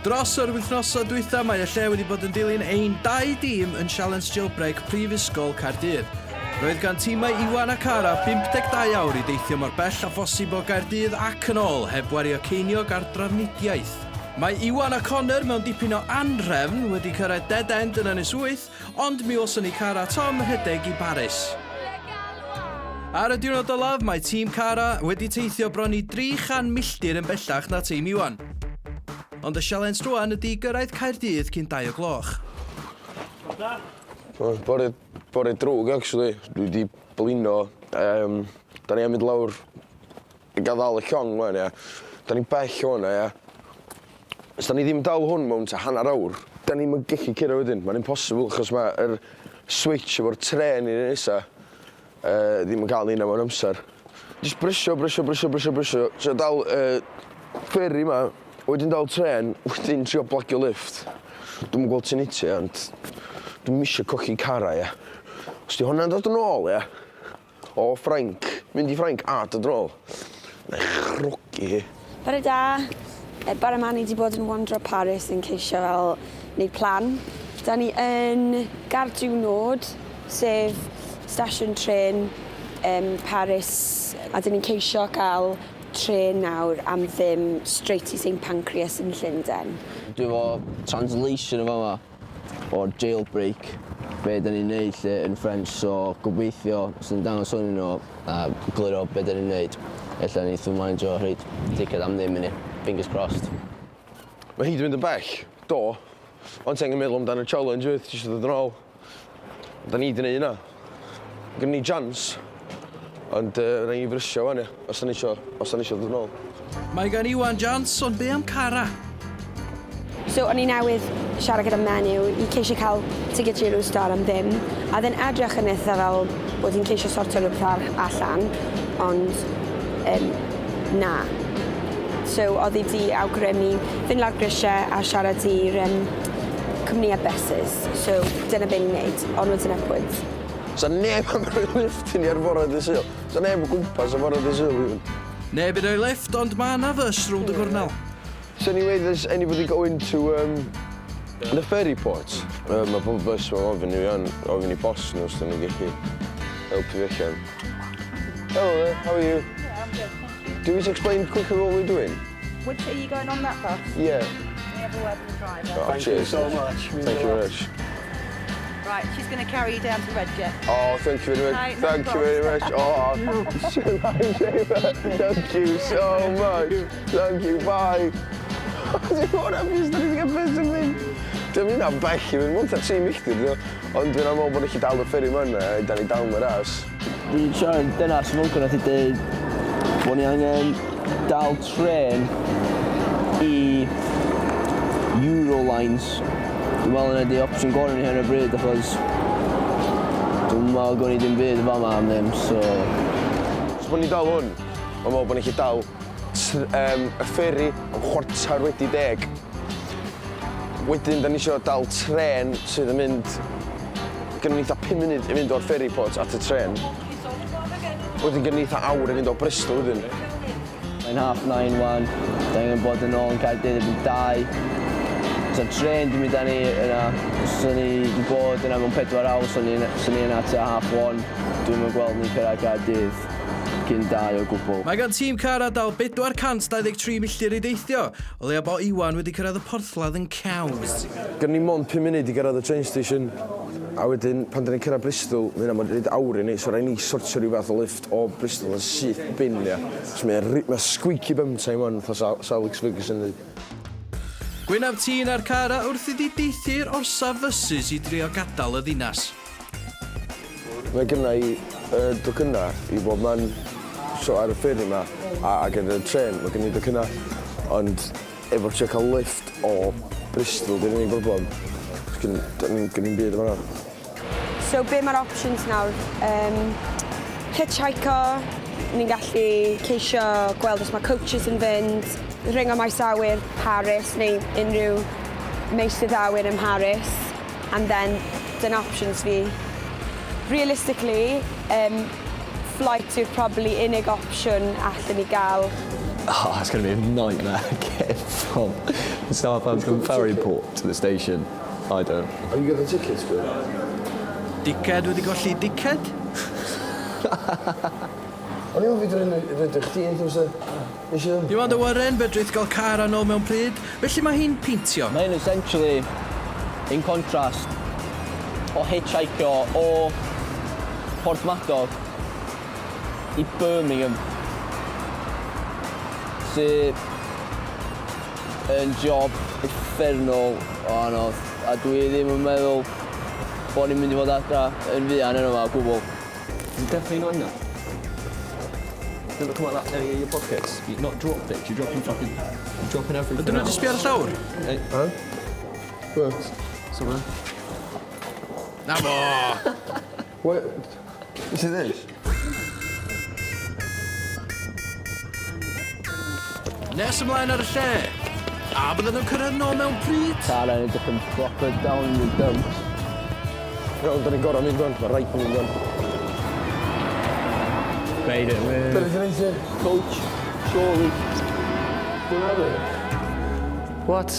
Dros yr wythnosau dwytha, mae y lle wedi bod yn dilyn ein 2 dîm yn Challenge Jailbreak Prifysgol Caerdydd. Roedd gan timau Iwan a Cara 52 awr i deithio mor bell a phosib o Gaerdydd ac yn ôl, heb wario ceiniog ar drafnidiaeth. Mae Iwan a Connor mewn dipyn o anrefn wedi cyrraedd dead end yn Ynys 8, ond mi oes yn ei Cara Tom rhedeg i Baris. Ar y diwrnod olaf, mae tîm Cara wedi teithio bron i 300 milltir yn bellach na tîm Iwan. Ond y sialens rwan ydi gyrraedd Caerdydd cyn 2 o gloch. Bore drwg, actually. Dwi wedi blino. Da ni am mynd lawr i gadael y llong, man, ia. Da ni'n bell hwnna, ia. Os da ni ddim dal hwn mewn ta hanner awr, da ni'n gallu cyrra wedyn. Mae'n impossible, achos mae'r switch efo'r tren i'r nesa ddim yn cael un am yr amser. Just brysio. So dal ferry ma, wedyn dal tren, wedyn trio blagio lift. Dwi'm yn gweld ti'n niti, ond dwi'm eisiau cochi Cara, ia. Os di hwnna'n dod yn ôl, ia, o Ffrainc, mynd i Ffrainc a dod yn ôl, na i chrogi hi. Bore da. Bore ma ni wedi bod yn wandro Paris yn ceisio fel wneud plan. Da ni yn Diwrnod, sef stasiwn tren Paris, a da ni'n ceisio cael tren nawr am ddim straight i St Pancras yn Llundain. Dwi efo translation o fama o'r Jailbreak, be da ni'n neud lle yn French, so gobeithio os ni'n dangos hwn nhw a gliro be da ni'n neud. Ella ni ddyn mlaen jo rhaid ticad am ddim i ni. Fingers crossed. Mae hi wedi mynd yn bell, do, ond ti'n meddwl amdano challenge wyth, ti eisiau dod yn ôl. Da ni wedi gwneud yna. Gynnu ni jans, ond rhaid i frysio fan, ia, os da ni eisiau dod yn ôl. Mae gan Iwan jans, ond be am Cara? So o'n i newydd siarad gyda menyw i ceisio cael ticket Eurostar am ddim, a ddyn edrych yn eitha fel bod hi'n ceisio sortio rhywbeth allan, ond na. So oedd hi wedi awgrymu fynd lawr grisiau a siarad i'r cwmnïau buses. So dyna be ni'n neud, onwards and upwards. Sa neb am roi lift i ni ar fore dy Sul. Sa neb o gwmpas ar fore dy Sul. Neb i roi lift, ond mae yna fys rownd y gornel. So anyway, does anybody going to the ferry port? Mae pob bus mae'n ofyn i boss nhw os da ni'n gallu helpu fi allan. Hello there, how are you? Yeah, I'm good, thank you. Do you explain quickly what we're doing? Which, are you going on that bus? Yeah. We have a word with the driver. Oh, Thank you so much. Thank you very much. Right, she's going to carry you down to Redjet. Oh, thank you very much. No, Thank you very much. Oh, so thank you so much. Thank you, bye. What happened? Da ni'n gael beth yn mynd. Dwi'n mynd am bell i fynd, mwyn ta 3 milltir, ond dwi'n am bod eich dal y fferi man, da ni dal yn ras. Dwi'n siarad dynas yn mwyn i dweud bod ni angen dal tren i Eurolines. Dwi'n meddwl yna di opsiwn gorau ni hyn o bryd, achos dwi'n meddwl gwrdd ni ddim byd y fama am ddim, so... Os bod ni dal hwn, mae'n meddwl bod ni chi dal y fferi am 9:45. Wedyn, da ni eisiau dal tren sydd yn mynd... Gynnu ni 5 munud i fynd o'r ferry port at y tren. Wedyn gynnu ni awr i fynd o Bristol wedyn. Mae'n 9:30 wan, da ni'n bod yn ôl yn Caerdydd erbyn 2. So tren di mynd â ni yna, so ni wedi bod yna mewn 4 awr, so ni yna tua 1:30. Dwi'n yn gweld ni cyrraedd Gaerdydd cyn 2 o gwbl. Mae gan tîm Cara dal 423 milltir i deithio, o leia bo Iwan wedi cyrraedd y porthladd yn caws. Gynnu ni mond 5 munud i gyrraedd y train station, a wedyn pan da ni'n cyrraedd Bristol, mae yna wedi awr i ni, so rhaid ni sortio rhyw fath o lift o Bristol yn syth bin, ia. So mae squeaky bum time on, fatha Alex Ferguson yn dweud. Gwynaf tîn ar Cara wrth iddi deithi'r orsaf fysys i drio gadael y ddinas. Mae gynna i docynna i bob man ar y fferi yma a gyda'r tren, mae gen i docynna. Ond efo trio cael lift o Bristol, dyn ni'n broblem. Gen i'n byd yma. So be mae'r options nawr? Hitchhiker, ni'n gallu ceisio gweld os mae coaches yn fynd, ringo maes awyr Paris neu unrhyw meisydd awyr ym Paris, and then dyna options fi. Realistically, flight yw'r probably unig opsiwn allan ni gael. Oh, it's going to be a nightmare getting from Southampton ferry port to the station. I don't. Have you got the tickets, Bill? Diced wedi golli diced? O'n i'n fyd rydych chdi yn dwi'n eisiau... Iwan dy Warren, fedrith gael car a nôl mewn pryd. Felly mae hi'n pintio. Mae'n essentially, in contrast, o hitchhiker o Porthmadog i Birmingham. Sydd yn job uffernol o anodd. A dwi ddim yn meddwl bod ni'n mynd i fod adra yn fuan yn yma o gwbl. You're definitely not in that. Never come out that in your pockets. You're not drop it. You're dropping everything. Ydyn nhw wedi sbio ar y llawr? Hey, What? somewhere. Na fo! What? Is it this? Nes ymlaen ar y lle. A bydden nhw'n cyrraedd nôl mewn pryd. Tara yn edrych yn proper down in the dumps. Iawn, da ni'n gorau mynd o'n. Mae rhaid yn mynd o'n. Made it, man. Da ni'n eisiau. Coach, surely. Dwi'n meddwl. What?